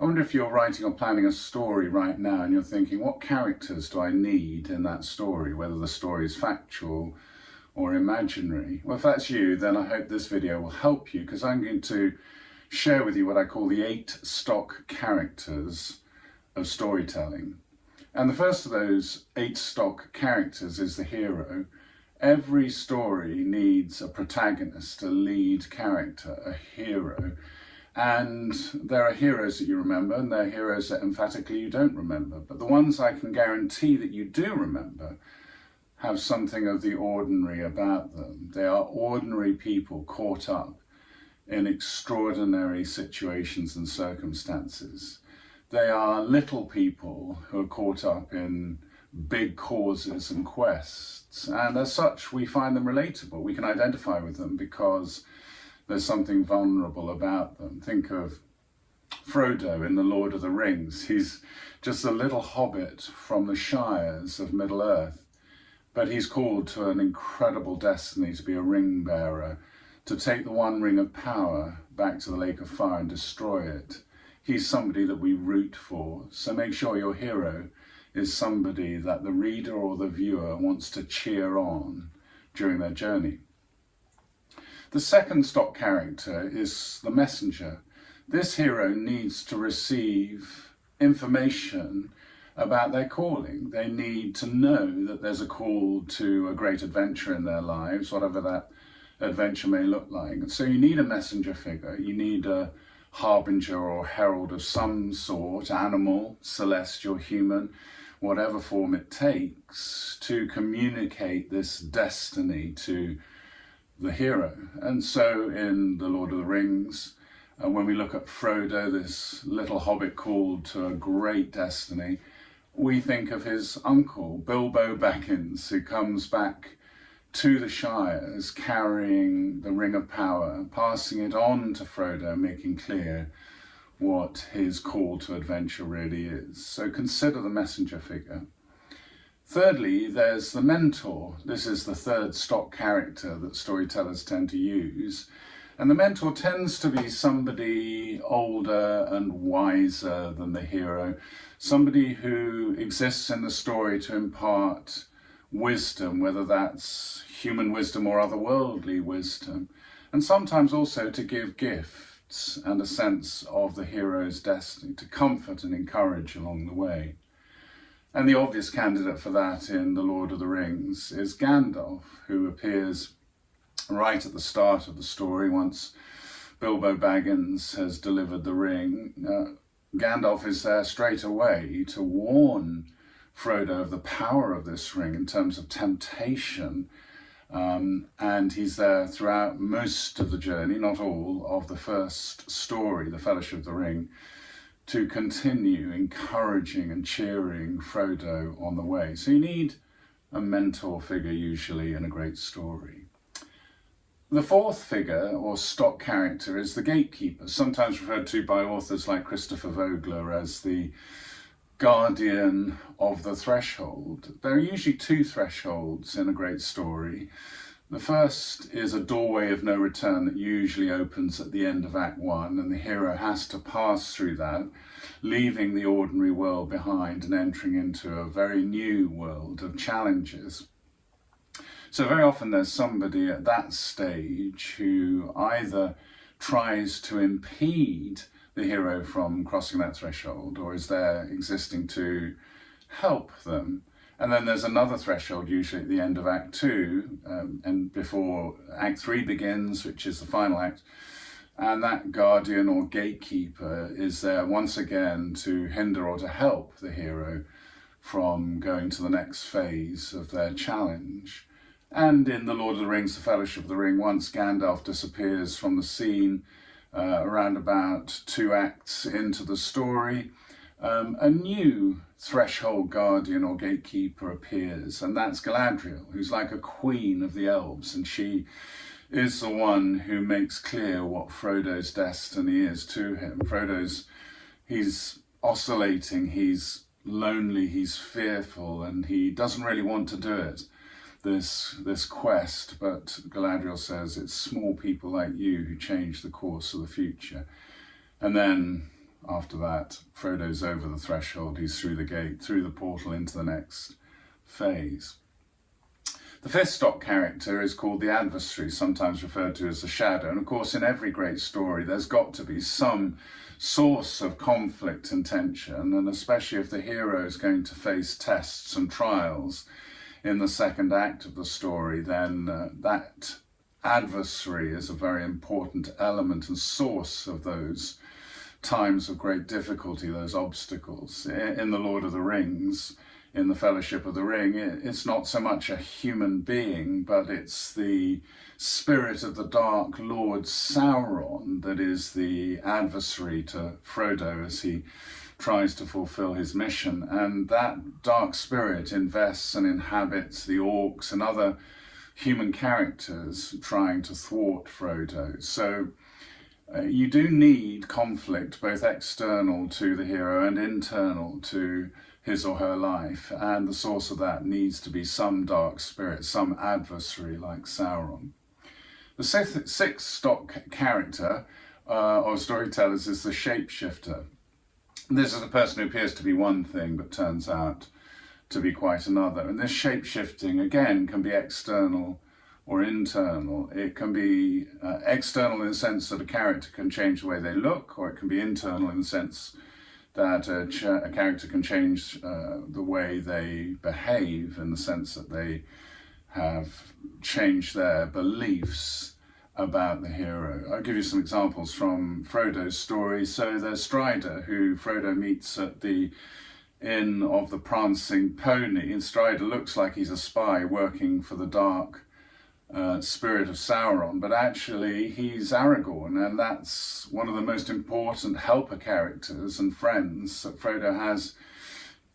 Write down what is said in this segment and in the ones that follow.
I wonder if you're writing or planning a story right now and you're thinking, what characters do I need in that story, whether the story is factual or imaginary? Well, if that's you, then I hope this video will help you, because I'm going to share with you what I call the 8 stock characters of storytelling. And the first of those 8 stock characters is the hero. Every story needs a protagonist, a lead character, a hero. And there are heroes that you remember, and there are heroes that emphatically you don't remember. But the ones I can guarantee that you do remember have something of the ordinary about them. They are ordinary people caught up in extraordinary situations and circumstances. They are little people who are caught up in big causes and quests. And as such, we find them relatable. We can identify with them because there's something vulnerable about them. Think of Frodo in The Lord of the Rings. He's just a little hobbit from the Shires of Middle-earth, but he's called to an incredible destiny to be a ring bearer, to take the one ring of power back to the Lake of Fire and destroy it. He's somebody that we root for. So make sure your hero is somebody that the reader or the viewer wants to cheer on during their journey. The second stock character is the messenger. This hero needs to receive information about their calling. They need to know that there's a call to a great adventure in their lives, whatever that adventure may look like. And so you need a messenger figure. You need a harbinger or herald of some sort, animal, celestial, human, whatever form it takes, to communicate this destiny to the hero. And so in The Lord of the Rings, when we look at Frodo, this little hobbit called to a great destiny, we think of his uncle, Bilbo Baggins, who comes back to the Shires carrying the Ring of Power, passing it on to Frodo, making clear what his call to adventure really is. So consider the messenger figure. Thirdly, there's the mentor. This is the third stock character that storytellers tend to use. And the mentor tends to be somebody older and wiser than the hero, somebody who exists in the story to impart wisdom, whether that's human wisdom or otherworldly wisdom, and sometimes also to give gifts and a sense of the hero's destiny, to comfort and encourage along the way. And the obvious candidate for that in The Lord of the Rings is Gandalf, who appears right at the start of the story. Once Bilbo Baggins has delivered the ring, Gandalf is there straight away to warn Frodo of the power of this ring in terms of temptation. And he's there throughout most of the journey, not all, of the first story, The Fellowship of the Ring, to continue encouraging and cheering Frodo on the way. So you need a mentor figure usually in a great story. The fourth figure or stock character is the gatekeeper, sometimes referred to by authors like Christopher Vogler as the guardian of the threshold. There are usually 2 thresholds in a great story. The first is a doorway of no return that usually opens at the end of Act 1, and the hero has to pass through that, leaving the ordinary world behind and entering into a very new world of challenges. So very often there's somebody at that stage who either tries to impede the hero from crossing that threshold or is there existing to help them. And then there's another threshold, usually at the end of Act 2 and before Act 3 begins, which is the final act. And that guardian or gatekeeper is there once again to hinder or to help the hero from going to the next phase of their challenge. And in The Lord of the Rings, The Fellowship of the Ring, once Gandalf disappears from the scene, around about 2 acts into the story, a new threshold guardian or gatekeeper appears, and that's Galadriel, who's like a queen of the elves, and she is the one who makes clear what Frodo's destiny is to him. He's oscillating, he's lonely, he's fearful, and he doesn't really want to do it, this quest, but Galadriel says it's small people like you who change the course of the future. And then after that, Frodo's over the threshold, he's through the gate, through the portal into the next phase. The fifth stock character is called the adversary, sometimes referred to as the shadow. And of course, in every great story, there's got to be some source of conflict and tension, and especially if the hero is going to face tests and trials in the second act of the story, then that adversary is a very important element and source of those times of great difficulty, those obstacles. In The Lord of the Rings, in the Fellowship of the Ring, it's not so much a human being, but it's the spirit of the Dark Lord Sauron that is the adversary to Frodo as he tries to fulfill his mission. And that dark spirit invests and inhabits the orcs and other human characters trying to thwart Frodo. So you do need conflict, both external to the hero and internal to his or her life, and the source of that needs to be some dark spirit, some adversary like Sauron. The sixth stock character of storytellers is the shapeshifter. This is a person who appears to be one thing but turns out to be quite another. And this shape-shifting, again, can be external or internal. It can be external in the sense that a character can change the way they look, or it can be internal in the sense that a character can change the way they behave, in the sense that they have changed their beliefs about the hero. I'll give you some examples from Frodo's story. So there's Strider, who Frodo meets at the Inn of the Prancing Pony, and Strider looks like he's a spy working for the dark spirit of Sauron, but actually he's Aragorn, and that's one of the most important helper characters and friends that Frodo has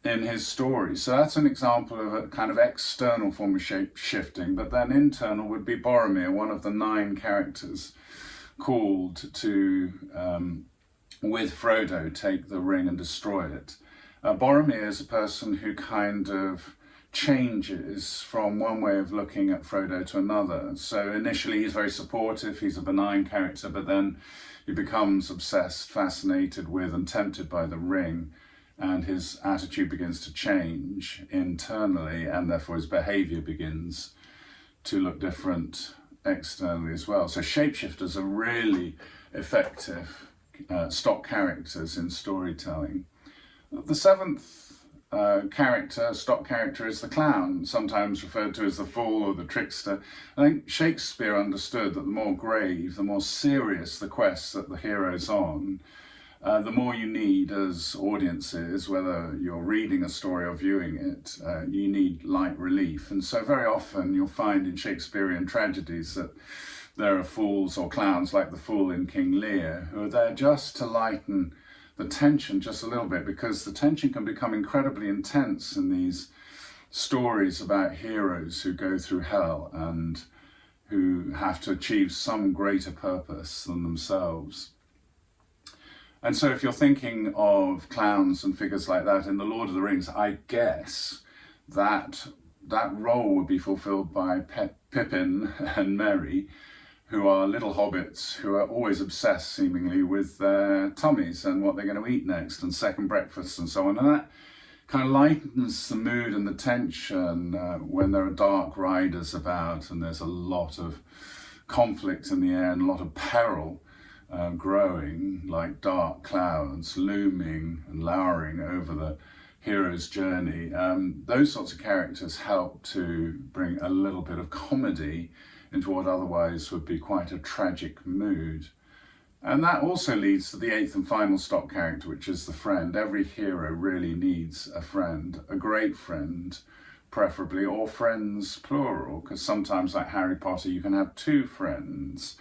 in his story. So that's an example of a kind of external form of shape-shifting, but then internal would be Boromir, one of the 9 characters called to, with Frodo, take the ring and destroy it. Boromir is a person who kind of changes from one way of looking at Frodo to another. So initially he's very supportive, he's a benign character, but then he becomes obsessed, fascinated with and tempted by the ring, and his attitude begins to change internally, and therefore his behaviour begins to look different externally as well. So shapeshifters are really effective stock characters in storytelling. The seventh stock character is the clown, sometimes referred to as the fool or the trickster. I think Shakespeare understood that the more grave, the more serious the quest that the hero's on, the more you need as audiences, whether you're reading a story or viewing it, you need light relief. And so very often you'll find in Shakespearean tragedies that there are fools or clowns, like the fool in King Lear, who are there just to lighten the tension just a little bit, because the tension can become incredibly intense in these stories about heroes who go through hell and who have to achieve some greater purpose than themselves. And so if you're thinking of clowns and figures like that in The Lord of the Rings, I guess that role would be fulfilled by Pippin and Merry, who are little hobbits who are always obsessed, seemingly, with their tummies and what they're going to eat next, and second breakfasts and so on. And that kind of lightens the mood and the tension when there are dark riders about and there's a lot of conflict in the air and a lot of peril growing, like dark clouds looming and lowering over the hero's journey. Those sorts of characters help to bring a little bit of comedy into what otherwise would be quite a tragic mood. And that also leads to the eighth and final stock character, which is the friend. Every hero really needs a friend, a great friend, preferably, or friends plural, because sometimes, like Harry Potter, you can have 2 friends.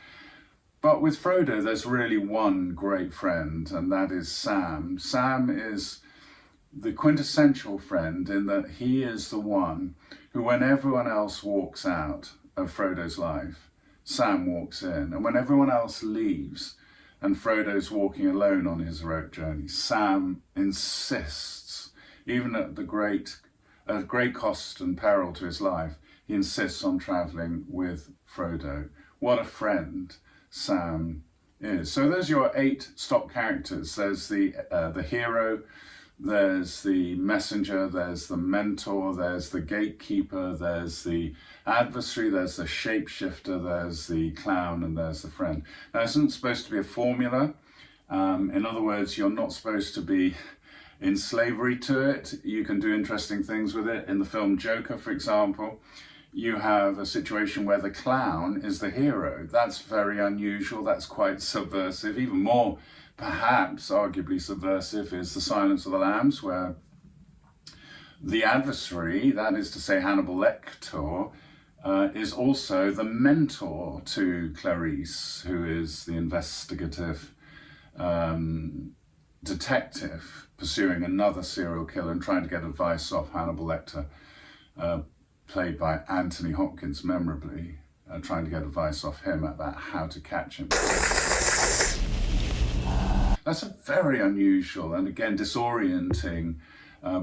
But with Frodo, there's really one great friend, and that is Sam. Sam is the quintessential friend in that he is the one who, when everyone else walks out of Frodo's life, Sam walks in. And when everyone else leaves and Frodo's walking alone on his heroic journey, Sam insists, even at great cost and peril to his life, he insists on travelling with Frodo. What a friend Sam is. So there's your 8 stock characters. There's the hero, there's the messenger, there's the mentor, there's the gatekeeper, there's the adversary, there's the shapeshifter, there's the clown, and there's the friend. Now, this isn't supposed to be a formula. In other words, you're not supposed to be in slavery to it. You can do interesting things with it. In the film Joker, for example, you have a situation where the clown is the hero. That's very unusual. That's quite subversive. Even more, perhaps, arguably subversive is The Silence of the Lambs, where the adversary, that is to say Hannibal Lecter, is also the mentor to Clarice, who is the investigative detective pursuing another serial killer and trying to get advice off Hannibal Lecter, played by Anthony Hopkins, memorably, trying to get advice off him about how to catch him. That's a very unusual and, again, disorienting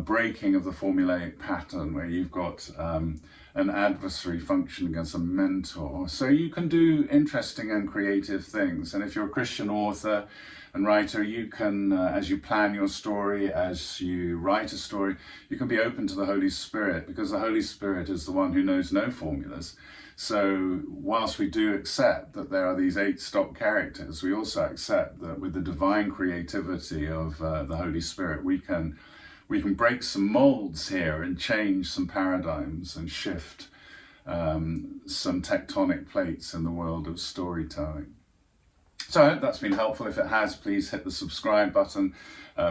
breaking of the formulaic pattern where you've got an adversary functioning against a mentor. So you can do interesting and creative things. And if you're a Christian author and writer, you can, as you plan your story, as you write a story, you can be open to the Holy Spirit, because the Holy Spirit is the one who knows no formulas. So whilst we do accept that there are these 8 stock characters, we also accept that with the divine creativity of the Holy Spirit, we can break some molds here and change some paradigms and shift some tectonic plates in the world of storytelling. So I hope that's been helpful. If it has, please hit the subscribe button.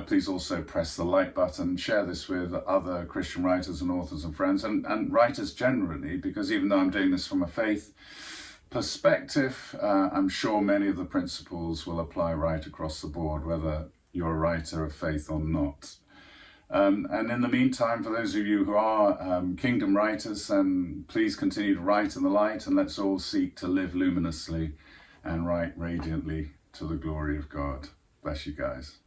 Please also press the like button. Share this with other Christian writers and authors and friends, and writers generally, because even though I'm doing this from a faith perspective, I'm sure many of the principles will apply right across the board, whether you're a writer of faith or not. And in the meantime, for those of you who are kingdom writers, then please continue to write in the light, and let's all seek to live luminously and write radiantly to the glory of God. Bless you guys.